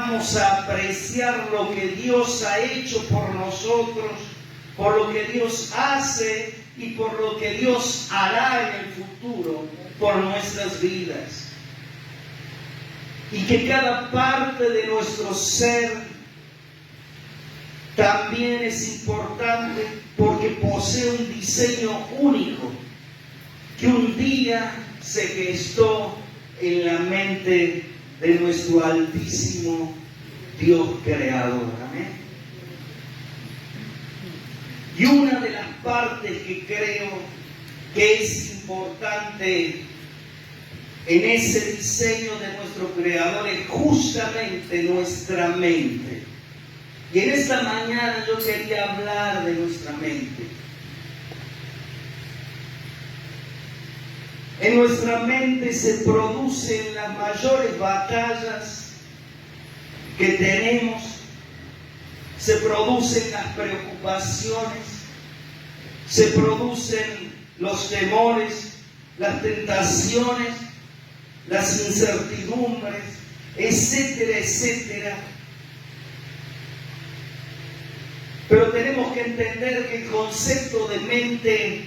Vamos a apreciar lo que Dios ha hecho por nosotros, por lo que Dios hace y por lo que Dios hará en el futuro por nuestras vidas. Y que cada parte de nuestro ser también es importante porque posee un diseño único que un día se gestó en la mente de nuestro altísimo Dios creador. Amén. Y una de las partes que creo que es importante en ese diseño de nuestro creador es justamente nuestra mente. Y en esta mañana yo quería hablar de nuestra mente. En nuestra mente se producen las mayores batallas que tenemos, se producen las preocupaciones, se producen los temores, las tentaciones, las incertidumbres, etcétera, etcétera. Pero tenemos que entender que el concepto de mente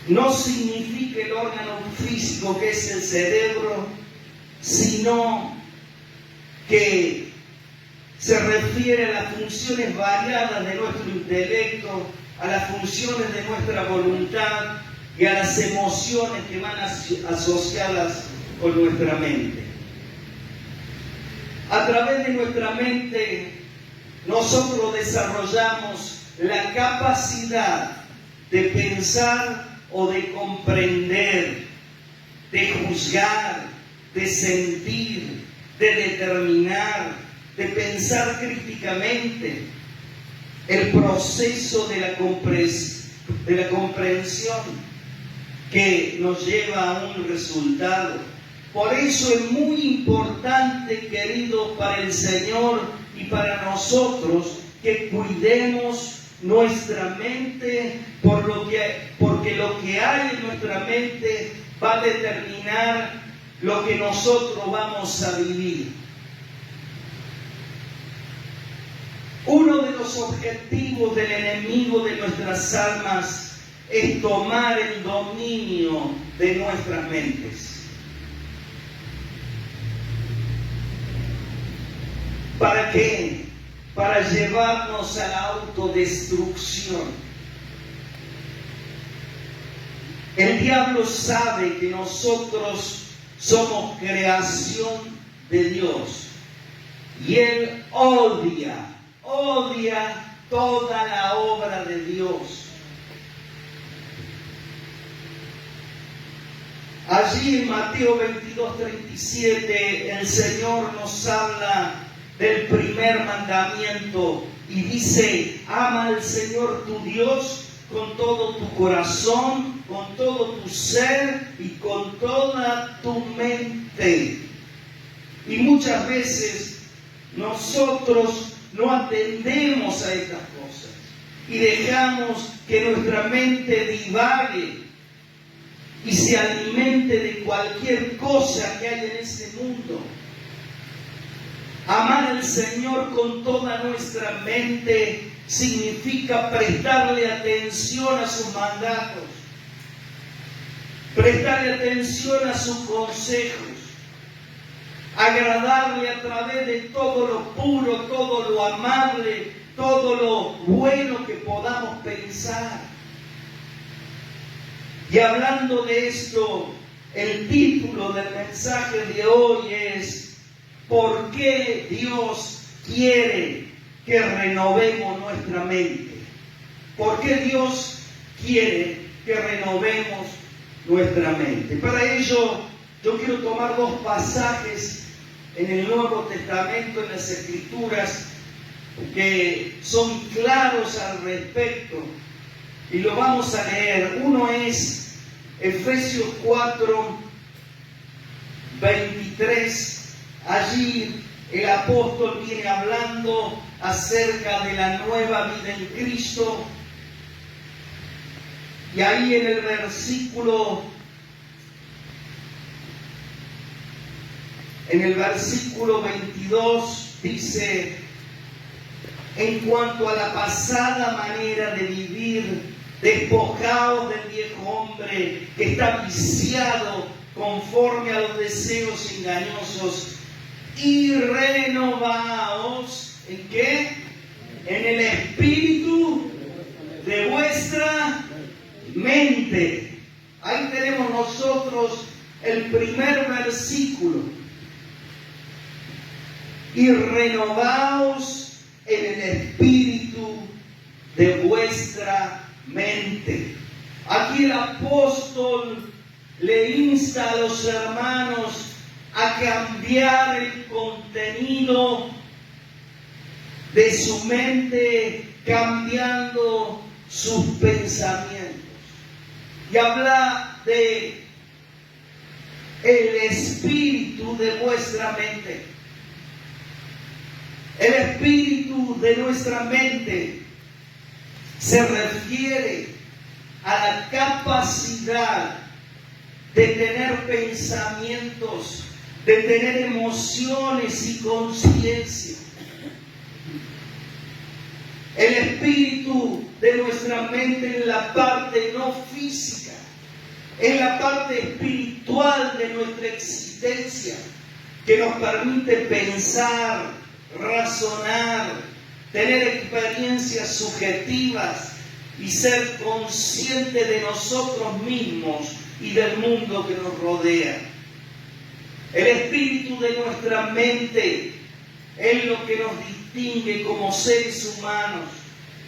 no significa el órgano físico que es el cerebro, sino que se refiere a las funciones variadas de nuestro intelecto, a las funciones de nuestra voluntad y a las emociones que van asociadas con nuestra mente. A través de nuestra mente nosotros desarrollamos la capacidad de pensar o de comprender, de juzgar, de sentir, de determinar, de pensar críticamente. El proceso de la comprensión que nos lleva a un resultado. Por eso es muy importante, querido, para el Señor y para nosotros, que cuidemos nuestra mente, porque lo que hay en nuestra mente va a determinar lo que nosotros vamos a vivir. Uno de los objetivos del enemigo de nuestras almas es tomar el dominio de nuestras mentes. ¿Para qué? Para llevarnos a la autodestrucción. El diablo sabe que nosotros somos creación de Dios y él odia toda la obra de Dios. Allí en Mateo 22:37 el Señor nos habla del primer mandamiento y dice: ama al Señor tu Dios con todo tu corazón, con todo tu ser y con toda tu mente. Y muchas veces nosotros no atendemos a estas cosas y dejamos que nuestra mente divague y se alimente de cualquier cosa que hay en este mundo. Amar al Señor con toda nuestra mente significa prestarle atención a sus mandatos, prestarle atención a sus consejos, agradarle a través de todo lo puro, todo lo amable, todo lo bueno que podamos pensar. Y hablando de esto, el título del mensaje de hoy es: ¿por qué Dios quiere que renovemos nuestra mente? ¿Por qué Dios quiere que renovemos nuestra mente? Para ello, yo quiero tomar dos pasajes en el Nuevo Testamento, en las Escrituras, que son claros al respecto, y lo vamos a leer. Uno es Efesios 4:23. Allí el apóstol viene hablando acerca de la nueva vida en Cristo. Y ahí en el versículo En el versículo 22 dice: en cuanto a la pasada manera de vivir, despojaos del viejo hombre que está viciado conforme a los deseos engañosos, y renovaos, ¿en qué? En el espíritu de vuestra mente. Ahí tenemos nosotros el primer versículo. Y renovaos en el espíritu de vuestra mente. Aquí el apóstol le insta a los hermanos a cambiar el contenido de su mente, cambiando sus pensamientos. Y habla de el espíritu de vuestra mente. El espíritu de nuestra mente se refiere a la capacidad de tener pensamientos, de tener emociones y conciencia. El espíritu de nuestra mente es la parte no física, es la parte espiritual de nuestra existencia, que nos permite pensar, razonar, tener experiencias subjetivas y ser consciente de nosotros mismos y del mundo que nos rodea. El espíritu de nuestra mente es lo que nos distingue como seres humanos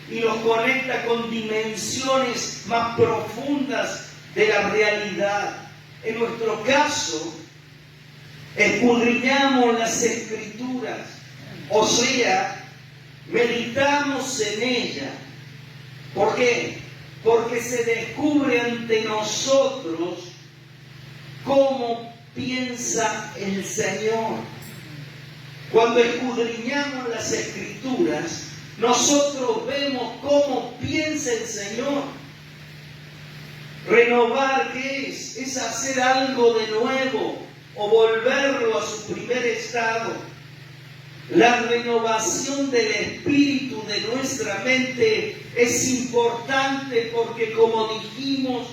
y nos conecta con dimensiones más profundas de la realidad. En nuestro caso, escudriñamos las Escrituras, o sea, meditamos en ella. ¿Por qué? Porque se descubre ante nosotros cómo piensa el Señor. Cuando escudriñamos las Escrituras, nosotros vemos cómo piensa el Señor. Renovar, ¿qué es? Es hacer algo de nuevo o volverlo a su primer estado. La renovación del espíritu de nuestra mente es importante porque, como dijimos,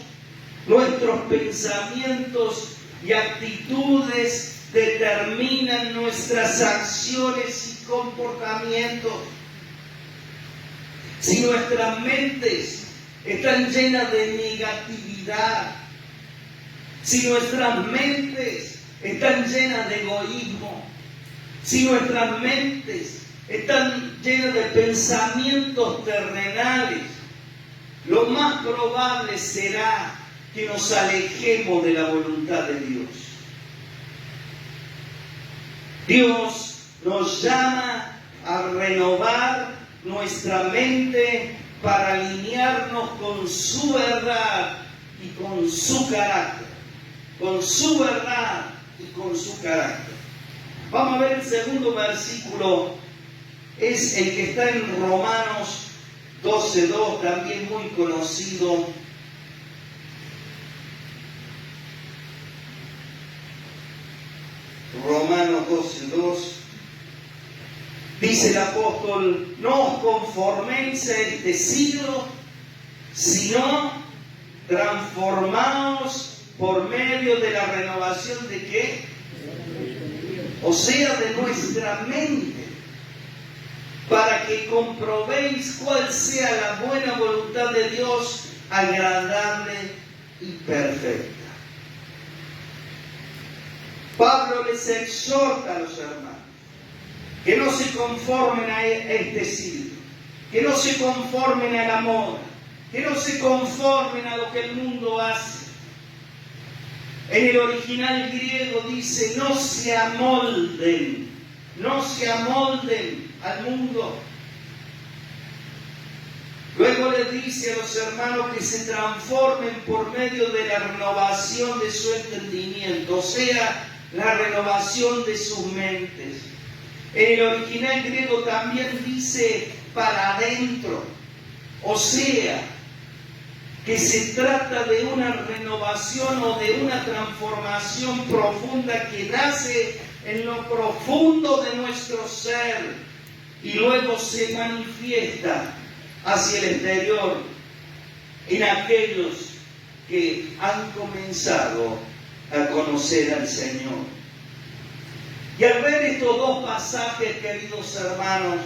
nuestros pensamientos y actitudes determinan nuestras acciones y comportamientos. Si nuestras mentes están llenas de negatividad, si nuestras mentes están llenas de egoísmo, si nuestras mentes están llenas de pensamientos terrenales, lo más probable será que nos alejemos de la voluntad de Dios. Dios nos llama a renovar nuestra mente para alinearnos con su verdad y con su carácter. Con su verdad y con su carácter. Vamos a ver el segundo versículo, es el que está en Romanos 12:2, también muy conocido. Romanos 12:2. Dice el apóstol: no os conforméis a este siglo, sino transformaos por medio de la renovación de ¿qué? O sea, de nuestra mente, para que comprobéis cuál sea la buena voluntad de Dios, agradable y perfecta. Pablo les exhorta a los hermanos que no se conformen a este siglo, que no se conformen a la moda, que no se conformen a lo que el mundo hace. En el original griego dice: no se amolden al mundo. Luego le dice a los hermanos que se transformen por medio de la renovación de su entendimiento, o sea, la renovación de sus mentes. En el original griego también dice para adentro, o sea, que se trata de una renovación o de una transformación profunda que nace en lo profundo de nuestro ser y luego se manifiesta hacia el exterior en aquellos que han comenzado a conocer al Señor. Y al ver estos dos pasajes, queridos hermanos,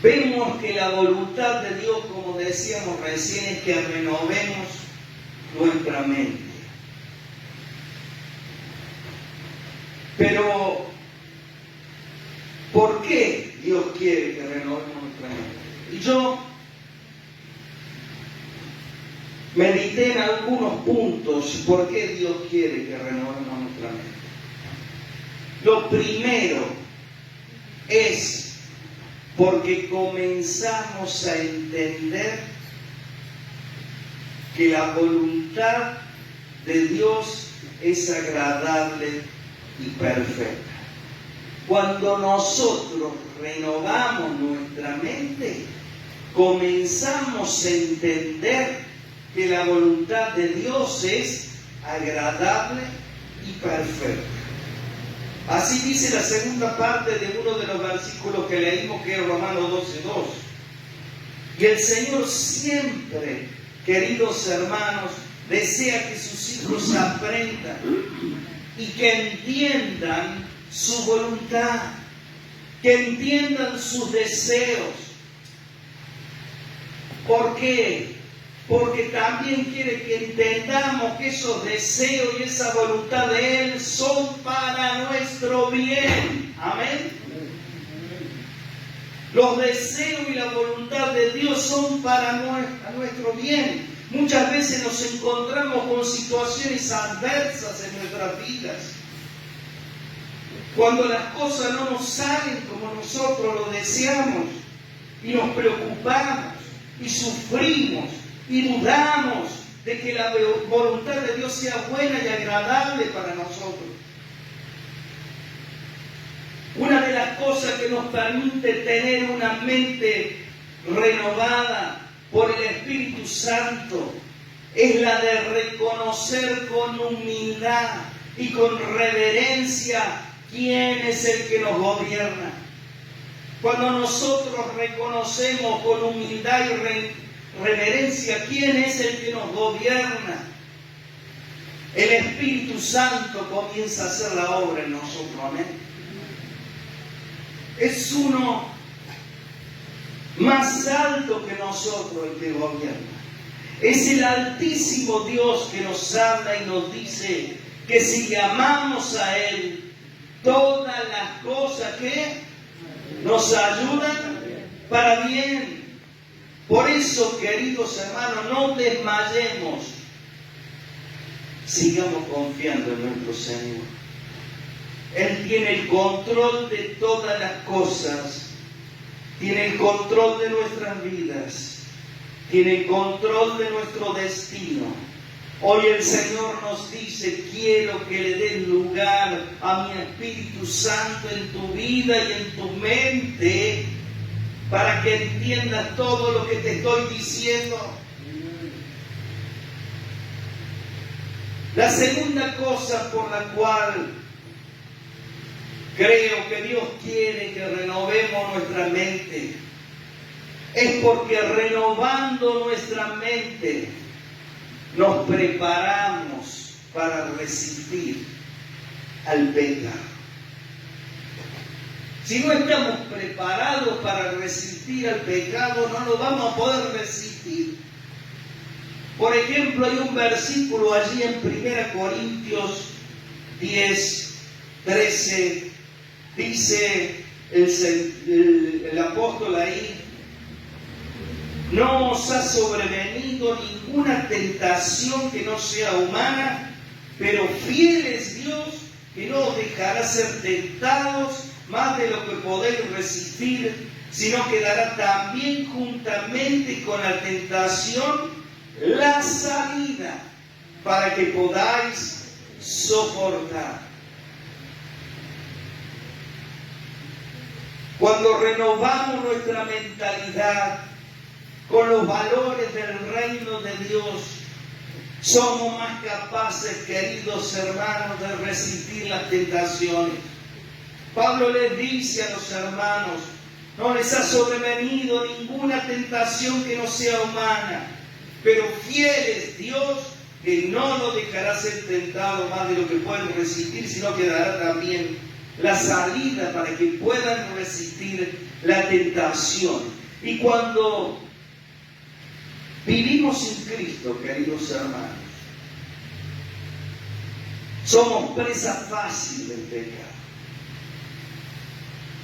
vemos que la voluntad de Dios, como decíamos recién, es que renovemos nuestra mente. Pero, ¿por qué Dios quiere que renovemos nuestra mente? Y yo medité en algunos puntos por qué Dios quiere que renovemos nuestra mente. Lo primero es porque comenzamos a entender que la voluntad de Dios es agradable y perfecta. Cuando nosotros renovamos nuestra mente, comenzamos a entender que la voluntad de Dios es agradable y perfecta. Así dice la segunda parte de uno de los versículos que leímos, que es Romanos 12:2. Y el Señor siempre, queridos hermanos, desea que sus hijos aprendan y que entiendan su voluntad, que entiendan sus deseos. ¿Por qué? Porque también quiere que entendamos que esos deseos y esa voluntad de Él son para nuestro bien. Amén. Los deseos y la voluntad de Dios son para nuestro bien. Muchas veces nos encontramos con situaciones adversas en nuestras vidas. Cuando las cosas no nos salen como nosotros lo deseamos y nos preocupamos y sufrimos y dudamos de que la voluntad de Dios sea buena y agradable para nosotros. Una de las cosas que nos permite tener una mente renovada por el Espíritu Santo es la de reconocer con humildad y con reverencia quién es el que nos gobierna. Cuando nosotros reconocemos con humildad y reverencia quién es el que nos gobierna, el Espíritu Santo comienza a hacer la obra en nosotros. Amén. Es uno más alto que nosotros el que gobierna. Es el Altísimo Dios que nos habla y nos dice que si le amamos a Él, todas las cosas que nos ayudan para bien. Por eso, queridos hermanos, no desmayemos. Sigamos confiando en nuestro Señor. Él tiene el control de todas las cosas. Tiene el control de nuestras vidas. Tiene el control de nuestro destino. Hoy el Señor nos dice: quiero que le des lugar a mi Espíritu Santo en tu vida y en tu mente, para que entiendas todo lo que te estoy diciendo. La segunda cosa por la cual creo que Dios quiere que renovemos nuestra mente es porque renovando nuestra mente nos preparamos para resistir al pecado. Si no estamos preparados para resistir al pecado, no lo vamos a poder resistir. Por ejemplo, hay un versículo allí en 1 Corintios 10:13, dice el apóstol ahí: no os ha sobrevenido ninguna tentación que no sea humana, pero fiel es Dios, que no os dejará ser tentados más de lo que podéis resistir, sino que dará también juntamente con la tentación la salida para que podáis soportar. Cuando renovamos nuestra mentalidad con los valores del reino de Dios, somos más capaces, queridos hermanos, de resistir las tentaciones. Pablo les dice a los hermanos, no les ha sobrevenido ninguna tentación que no sea humana, pero fiel es Dios, que no nos dejará ser tentado más de lo que pueden resistir, sino que dará también la salida para que puedan resistir la tentación. Y cuando vivimos sin Cristo, queridos hermanos, somos presa fácil del pecado.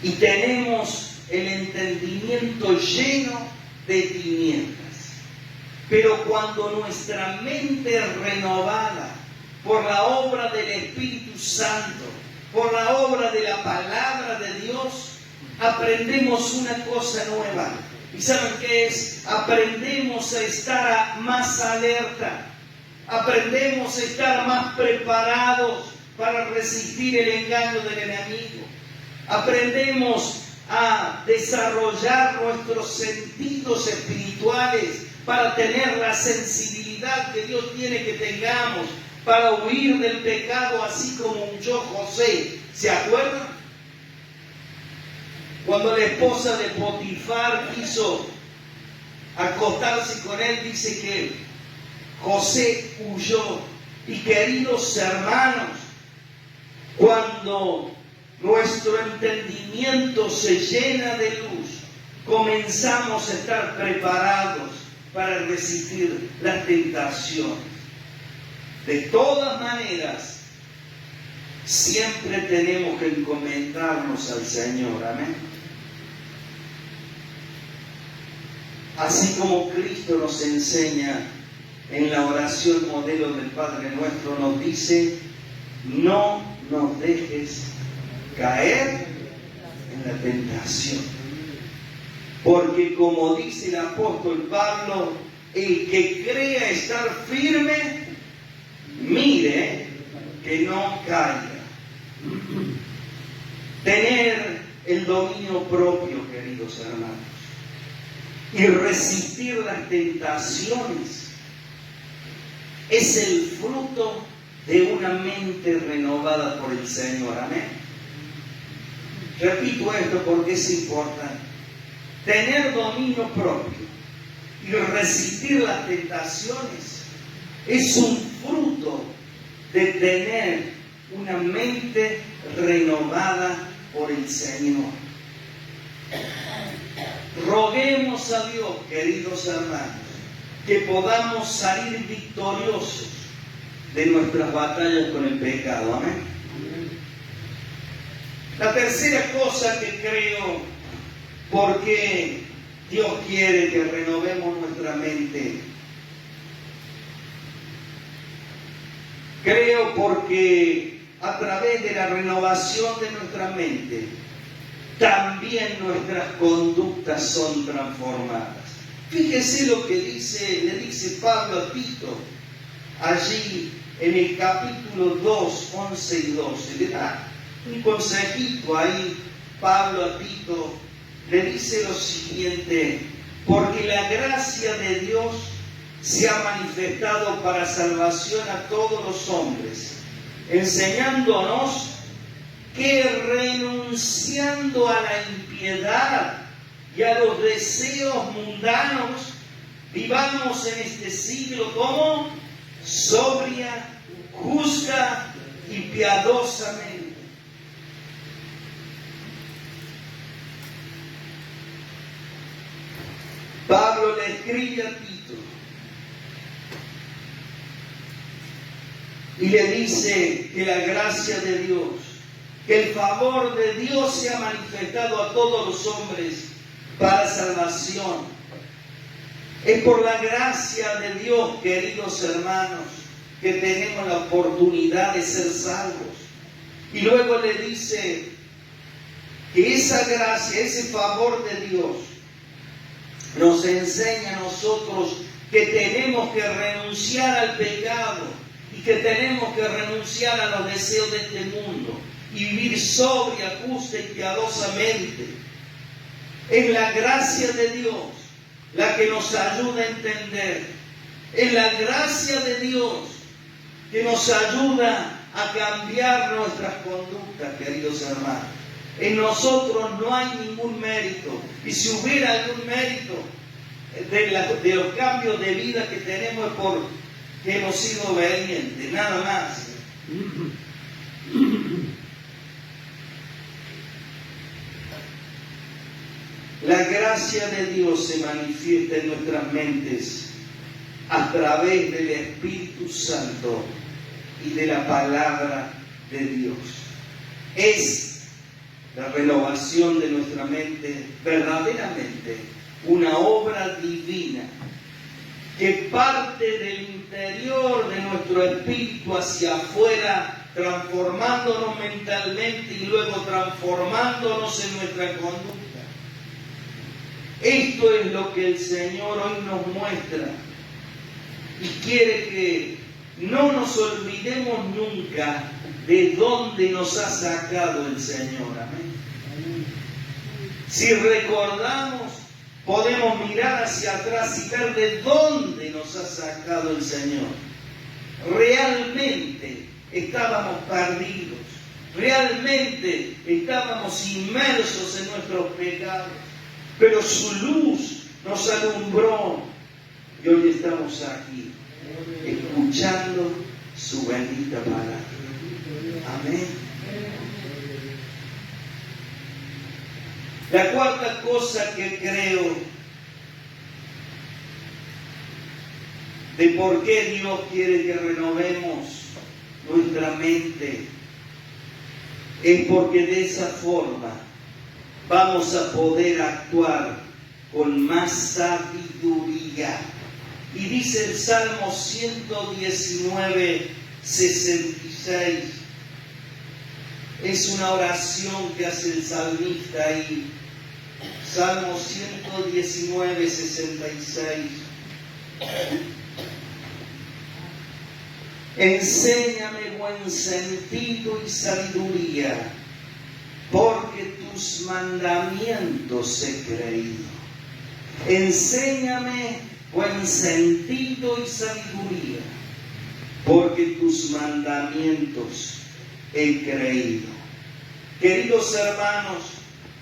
Y tenemos el entendimiento lleno de tinieblas. Pero cuando nuestra mente es renovada por la obra del Espíritu Santo, por la obra de la palabra de Dios, aprendemos una cosa nueva. ¿Y saben qué es? Aprendemos a estar más alerta. Aprendemos a estar más preparados para resistir el engaño del enemigo. Aprendemos a desarrollar nuestros sentidos espirituales para tener la sensibilidad que Dios quiere que tengamos, para huir del pecado, así como huyó José. ¿Se acuerdan? Cuando la esposa de Potifar quiso acostarse con él, dice que José huyó. Y queridos hermanos, cuando nuestro entendimiento se llena de luz, comenzamos a estar preparados para resistir las tentaciones. De todas maneras, siempre tenemos que encomendarnos al Señor. Amén. Así como Cristo nos enseña en la oración modelo del Padre Nuestro, nos dice, no nos dejes caer en la tentación. Porque como dice el apóstol Pablo, el que crea estar firme, mire que no caiga. Tener el dominio propio, queridos hermanos, y resistir las tentaciones es el fruto de una mente renovada por el Señor. Amén. Repito esto porque es importante. Tener dominio propio y resistir las tentaciones es un fruto de tener una mente renovada por el Señor. Roguemos a Dios, queridos hermanos, que podamos salir victoriosos de nuestras batallas con el pecado. Amén. La tercera cosa que creo, porque Dios quiere que renovemos nuestra mente, creo porque a través de la renovación de nuestra mente, también nuestras conductas son transformadas. Fíjese lo que le dice Pablo a Tito, allí en el capítulo 2, 11 y 12. Le da un consejito ahí, Pablo a Tito, le dice lo siguiente: porque la gracia de Dios se ha manifestado para salvación a todos los hombres, enseñándonos que renunciando a la impiedad y a los deseos mundanos, vivamos en este siglo como sobria, justa y piadosamente. Pablo le escribe a Tito y le dice que la gracia de Dios, que el favor de Dios se ha manifestado a todos los hombres para salvación. Es por la gracia de Dios, queridos hermanos, que tenemos la oportunidad de ser salvos. Y luego le dice que esa gracia, ese favor de Dios, nos enseña a nosotros que tenemos que renunciar al pecado y que tenemos que renunciar a los deseos de este mundo y vivir sobria, justa y piadosamente. Es la gracia de Dios la que nos ayuda a entender Es la gracia de Dios que nos ayuda a cambiar nuestras conductas, queridos hermanos. En nosotros no hay ningún mérito. Y si hubiera algún mérito de los cambios de vida que tenemos es porque hemos sido obedientes, nada más. La gracia de Dios se manifiesta en nuestras mentes a través del Espíritu Santo y de la palabra de Dios. Es la renovación de nuestra mente verdaderamente una obra divina que parte del interior de nuestro espíritu hacia afuera, transformándonos mentalmente y luego transformándonos en nuestra conducta. Esto es lo que el Señor hoy nos muestra y quiere que no nos olvidemos nunca de dónde nos ha sacado el Señor. Amén. Si recordamos, podemos mirar hacia atrás y ver de dónde nos ha sacado el Señor. Realmente estábamos perdidos, realmente estábamos inmersos en nuestros pecados, pero su luz nos alumbró y hoy estamos aquí escuchando su bendita palabra. Amén. La cuarta cosa que creo de por qué Dios quiere que renovemos nuestra mente es porque de esa forma vamos a poder actuar con más sabiduría. Y dice el Salmo 119, 66. Es una oración que hace el salmista ahí. Salmo 119, 66. Enséñame buen sentido y sabiduría, porque tus mandamientos he creído. Enséñame buen sentido y sabiduría, porque tus mandamientos he creído. Queridos hermanos,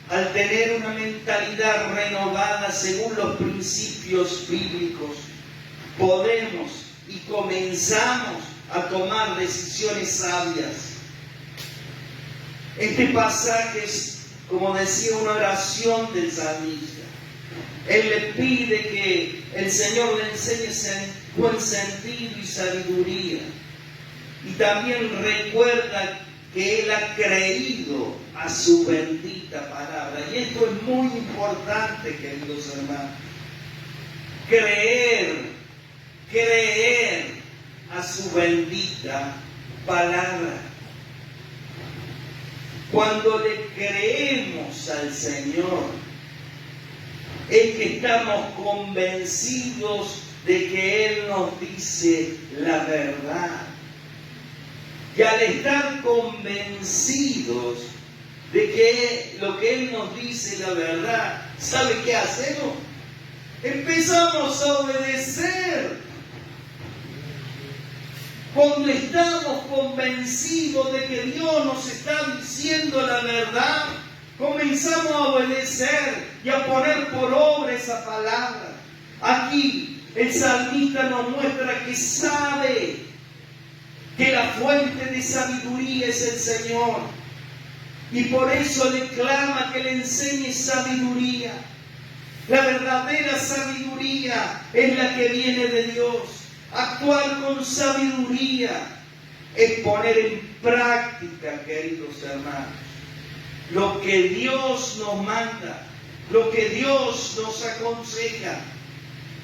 al tener una mentalidad renovada según los principios bíblicos, podemos y comenzamos a tomar decisiones sabias. Este pasaje es, como decía, una oración del salmista. Él le pide que el Señor le enseñe buen sentido y sabiduría. Y también recuerda que Él ha creído a su bendita palabra. Y esto es muy importante, queridos hermanos. Creer a su bendita palabra. Cuando le creemos al Señor, es que estamos convencidos de que Él nos dice la verdad. Y al estar convencidos de que lo que Él nos dice la verdad, ¿sabe qué hacemos? Empezamos a obedecer. Cuando estamos convencidos de que Dios nos está diciendo la verdad, comenzamos a obedecer y a poner por obra esa palabra. Aquí el salmista nos muestra que sabe que la fuente de sabiduría es el Señor. Y por eso le clama que le enseñe sabiduría. La verdadera sabiduría es la que viene de Dios. Actuar con sabiduría es poner en práctica, queridos hermanos, lo que Dios nos manda, lo que Dios nos aconseja.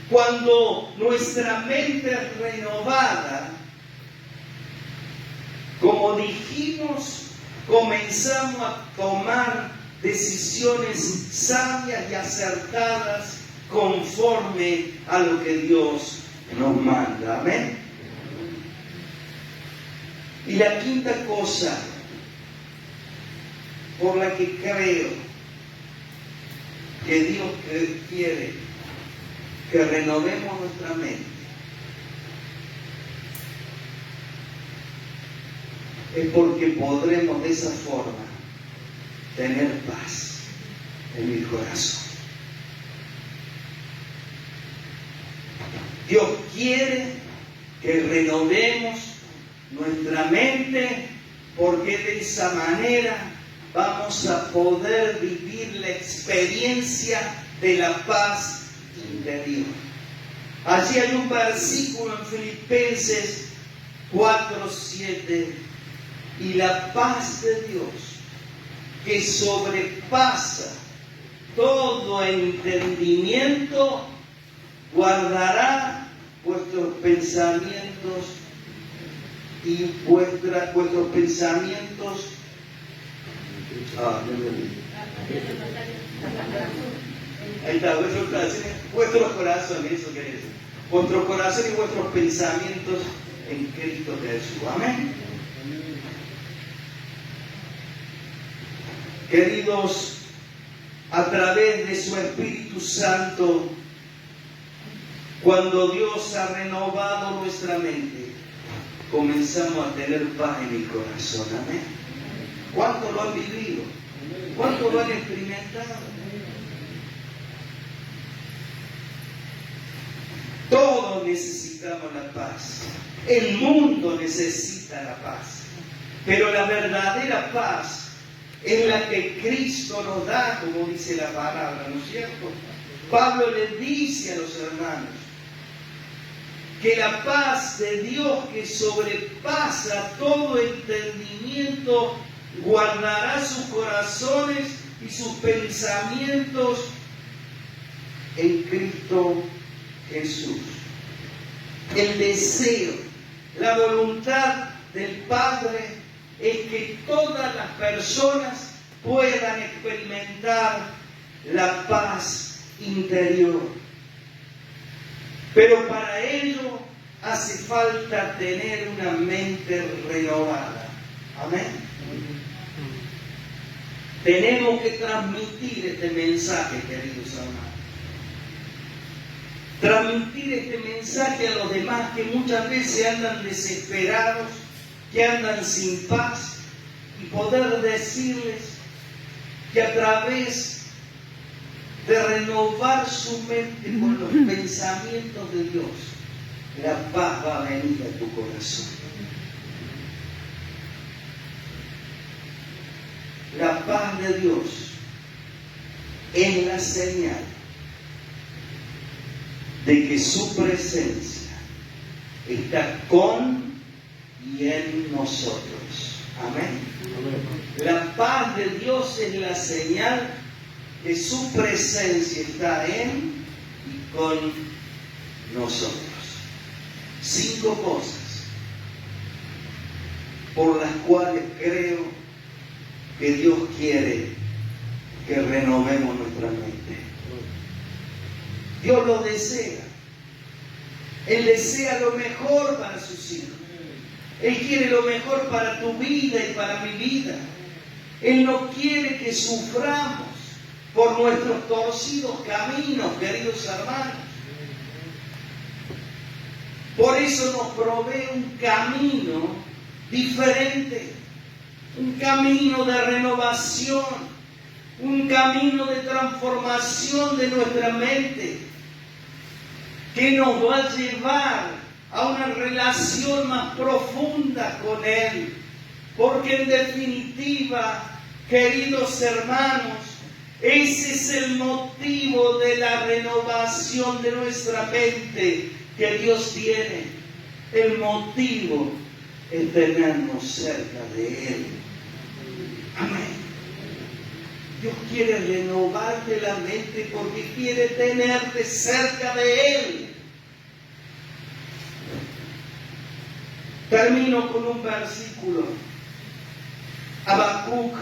Cuando nuestra mente es renovada, como dijimos, comenzamos a tomar decisiones sabias y acertadas conforme a lo que Dios nos manda. Amén. Y la quinta cosa por la que creo que Dios quiere que renovemos nuestra mente es porque podremos de esa forma tener paz en el corazón. Dios quiere que renovemos nuestra mente, porque de esa manera vamos a poder vivir la experiencia de la paz interior. Allí hay un versículo en Filipenses 4:7, y la paz de Dios, que sobrepasa todo entendimiento, guardará vuestros pensamientos y vuestros pensamientos. Ahí está, vuestros corazones, eso quiere decir. Vuestros corazones y vuestros pensamientos en Cristo Jesús. Amén. Queridos, a través de su Espíritu Santo, cuando Dios ha renovado nuestra mente, comenzamos a tener paz en el corazón. Amén. ¿Cuánto lo han vivido? ¿Cuánto lo han experimentado? Todos necesitamos la paz. El mundo necesita la paz. Pero la verdadera paz es la que Cristo nos da, como dice la palabra, ¿no es cierto? Pablo le dice a los hermanos que la paz de Dios, que sobrepasa todo entendimiento, guardará sus corazones y sus pensamientos en Cristo Jesús. El deseo, la voluntad del Padre es que todas las personas puedan experimentar la paz interior. Pero para ello hace falta tener una mente renovada. Amén. Tenemos que transmitir este mensaje, queridos hermanos. Transmitir este mensaje a los demás que muchas veces andan desesperados, que andan sin paz, y poder decirles que a través de renovar su mente con los pensamientos de Dios, la paz va a venir a tu corazón. La paz de Dios es la señal de que su presencia está con y en nosotros. Amén. La paz de Dios es la señal que su presencia está en y con nosotros. 5 cosas por las cuales creo que Dios quiere que renovemos nuestra mente. Dios lo desea. Él desea lo mejor para sus hijos. Él quiere lo mejor para tu vida y para mi vida. Él no quiere que suframos por nuestros torcidos caminos, queridos hermanos. Por eso nos provee un camino diferente, un camino de renovación, un camino de transformación de nuestra mente, que nos va a llevar a una relación más profunda con Él. Porque en definitiva, queridos hermanos, ese es el motivo de la renovación de nuestra mente que Dios tiene. El motivo es tenernos cerca de Él. Amén. Dios quiere renovarte la mente porque quiere tenerte cerca de Él. Termino con un versículo. Habacuc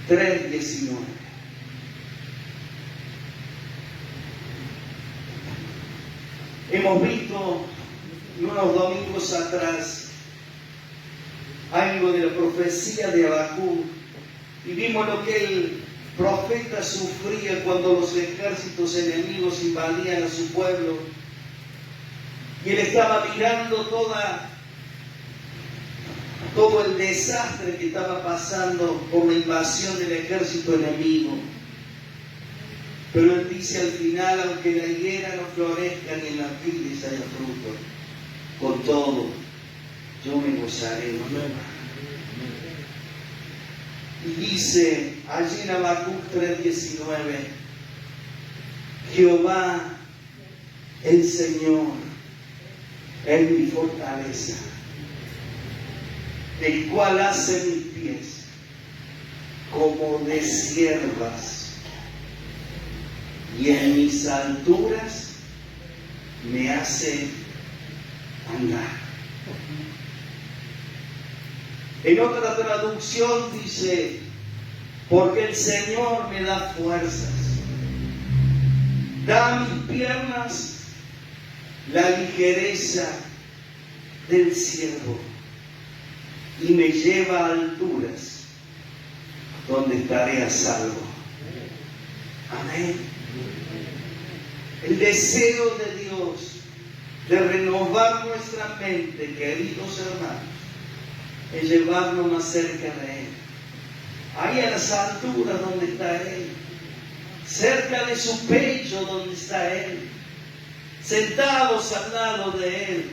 3:19. Hemos visto unos domingos atrás algo de la profecía de Habacuc y vimos lo que el profeta sufría cuando los ejércitos enemigos invadían a su pueblo, y él estaba mirando toda todo el desastre que estaba pasando por la invasión del ejército enemigo. Pero él dice al final, aunque la higuera no florezca ni en las vides haya fruto, con todo yo me gozaré. Y dice allí en Habacuc 3:19, Jehová el Señor es mi fortaleza, el cual hace mis pies como de siervas, y en mis alturas me hace andar. En otra traducción dice, porque el Señor me da fuerzas, da a mis piernas la ligereza del siervo y me lleva a alturas donde estaré a salvo. Amén. El deseo de Dios de renovar nuestra mente, queridos hermanos, es llevarnos más cerca de Él. Ahí a las alturas donde está Él, cerca de su pecho donde está Él, sentados al lado de Él,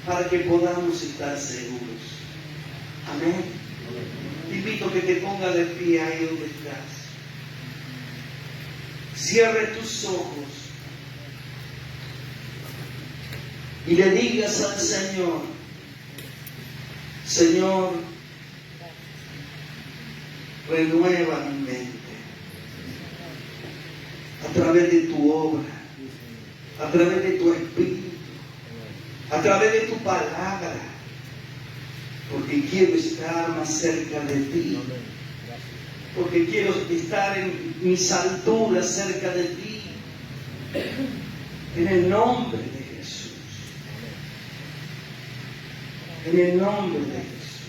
para que podamos estar seguros. Amén. Te invito a que te pongas de pie ahí donde estás. Cierre tus ojos y le digas al Señor, Señor, renueva mi mente a través de tu obra, a través de tu espíritu, a través de tu palabra, porque quiero estar más cerca de ti, porque quiero estar en mis alturas cerca de ti, en el nombre de Jesús, en el nombre de Jesús.